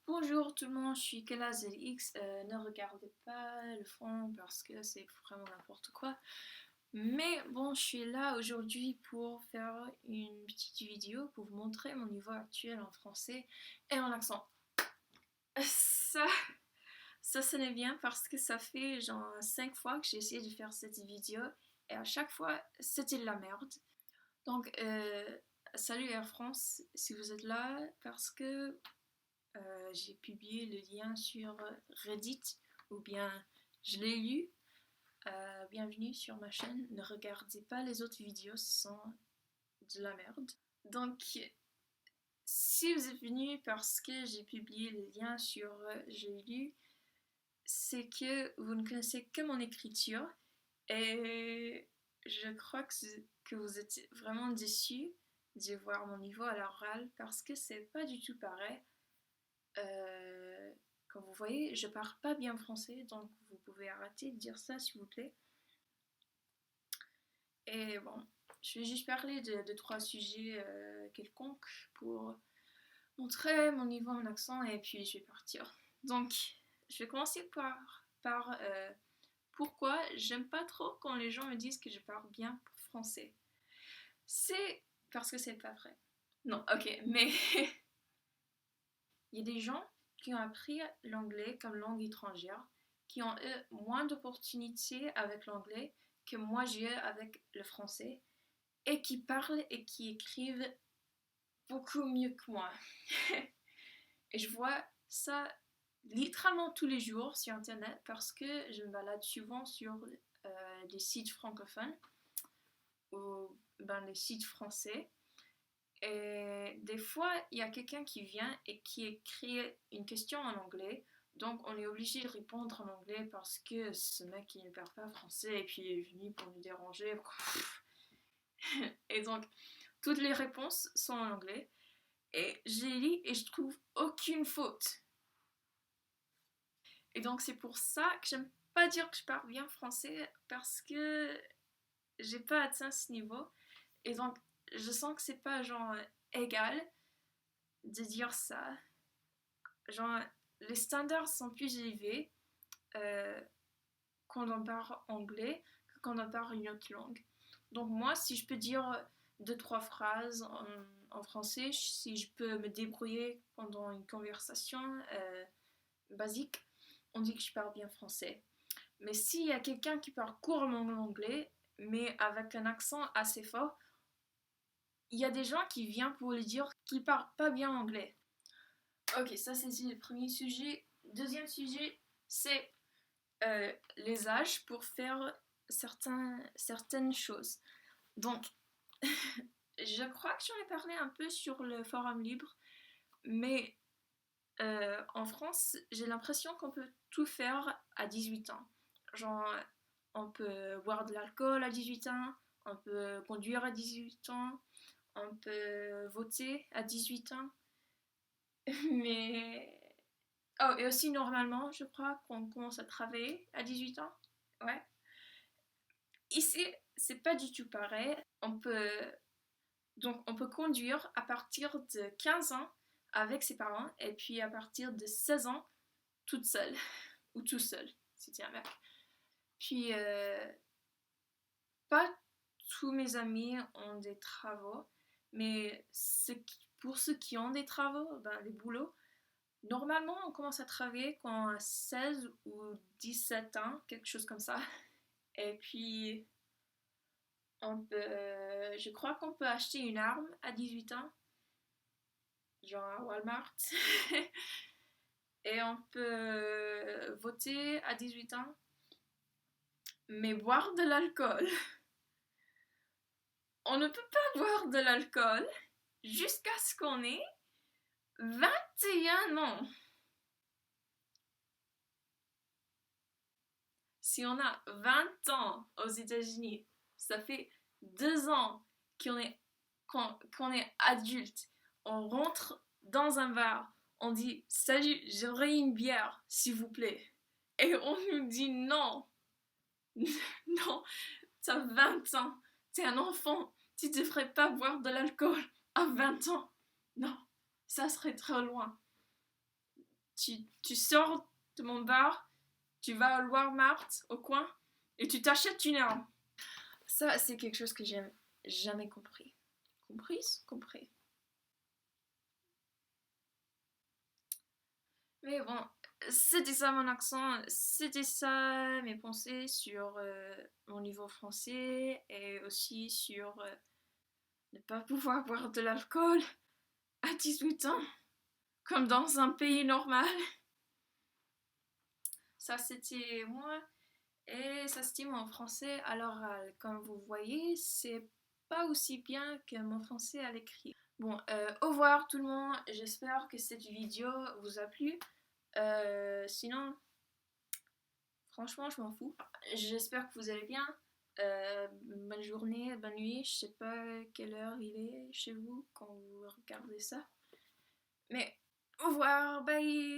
Bonjour tout le monde, je suis Kela ZX. Ne regardez pas le fond parce que c'est vraiment n'importe quoi. Mais bon, je suis là aujourd'hui pour faire une petite vidéo pour vous montrer mon niveau actuel en français et en accent. Ça, ça sonnait bien parce que ça fait genre 5 fois que j'ai essayé de faire cette vidéo et à chaque fois c'était de la merde. Donc, salut Air France si vous êtes là parce que j'ai publié le lien sur Reddit ou bien je l'ai lu. Bienvenue sur ma chaîne. Ne regardez pas les autres vidéos, ce sont de la merde. Donc, si vous êtes venu parce que j'ai publié le lien sur je l'ai lu, c'est que vous ne connaissez que mon écriture et je crois que vous êtes vraiment déçus de voir mon niveau à l'oral parce que c'est pas du tout pareil. Comme vous voyez, je parle pas bien français, donc vous pouvez arrêter de dire ça s'il vous plaît. Et bon, je vais juste parler de trois sujets quelconques pour montrer mon niveau, mon accent, et puis je vais partir. Donc, je vais commencer par pourquoi j'aime pas trop quand les gens me disent que je parle bien français. C'est parce que c'est pas vrai. Non, ok, mais il y a des gens qui ont appris l'anglais comme langue étrangère, qui ont eu moins d'opportunités avec l'anglais que moi j'ai eu avec le français, et qui parlent et qui écrivent beaucoup mieux que moi. Et je vois ça littéralement tous les jours sur internet parce que je me balade souvent sur des sites francophones ou les sites français. Et des fois, il y a quelqu'un qui vient et qui écrit une question en anglais. Donc, on est obligé de répondre en anglais parce que ce mec, il ne parle pas français et puis il est venu pour nous déranger. Et donc, toutes les réponses sont en anglais. Et je les lis et je trouve aucune faute. Et donc, c'est pour ça que j'aime pas dire que je parle bien français parce que j'ai pas atteint ce niveau. Et donc, je sens que c'est pas genre égal de dire ça. Genre, les standards sont plus élevés euh, quand on parle anglais que quand on parle une autre langue. Donc moi, si je peux dire deux, trois phrases en français, si je peux me débrouiller pendant une conversation basique, on dit que je parle bien français. Mais s'il y a quelqu'un qui parle couramment l'anglais, mais avec un accent assez fort, il y a des gens qui viennent pour lui dire qu'ils parlent pas bien anglais. Ok, ça c'était le premier sujet. Deuxième sujet, c'est les âges pour faire certaines choses. Donc, je crois que j'en ai parlé un peu sur le forum libre, mais en France, j'ai l'impression qu'on peut tout faire à 18 ans. Genre, on peut boire de l'alcool à 18 ans, on peut conduire à 18 ans, on peut voter à 18 ans, mais... Oh, et aussi normalement, je crois qu'on commence à travailler à 18 ans. Ouais. Ici, c'est pas du tout pareil. Donc, on peut conduire à partir de 15 ans avec ses parents et puis à partir de 16 ans toute seule ou tout seul si tu es un mec. Puis, pas tous mes amis ont des travaux, mais pour ceux qui ont des travaux, des boulots, normalement on commence à travailler quand on a 16 ou 17 ans, quelque chose comme ça. Et puis, je crois qu'on peut acheter une arme à 18 ans, genre à Walmart. Et on peut voter à 18 ans, mais boire de l'alcool. On ne peut pas boire de l'alcool jusqu'à ce qu'on ait 21 ans. Si on a 20 ans aux États-Unis, ça fait 2 ans qu'on est adulte. On rentre dans un bar, on dit salut, j'aurais une bière, s'il vous plaît. Et on nous dit non. Non, t'as 20 ans, t'es un enfant, tu devrais pas boire de l'alcool à 20 ans. Non, ça serait trop loin. tu sors de mon bar, tu vas au Walmart, au coin, et tu t'achètes une arme. Ça, c'est quelque chose que j'ai jamais compris. Comprise? Compris. Mais bon, c'était ça mon accent, c'était ça mes pensées sur mon niveau français et aussi sur ne pas pouvoir boire de l'alcool à 18 ans, comme dans un pays normal. Ça, c'était moi. Et ça se dit mon français à l'oral. Comme vous voyez, c'est pas aussi bien que mon français à l'écrit. Bon, au revoir tout le monde. J'espère que cette vidéo vous a plu. Sinon, franchement, je m'en fous. J'espère que vous allez bien. Bonne journée, bonne nuit. Je sais pas quelle heure il est chez vous quand vous regardez ça. Mais au revoir, bye!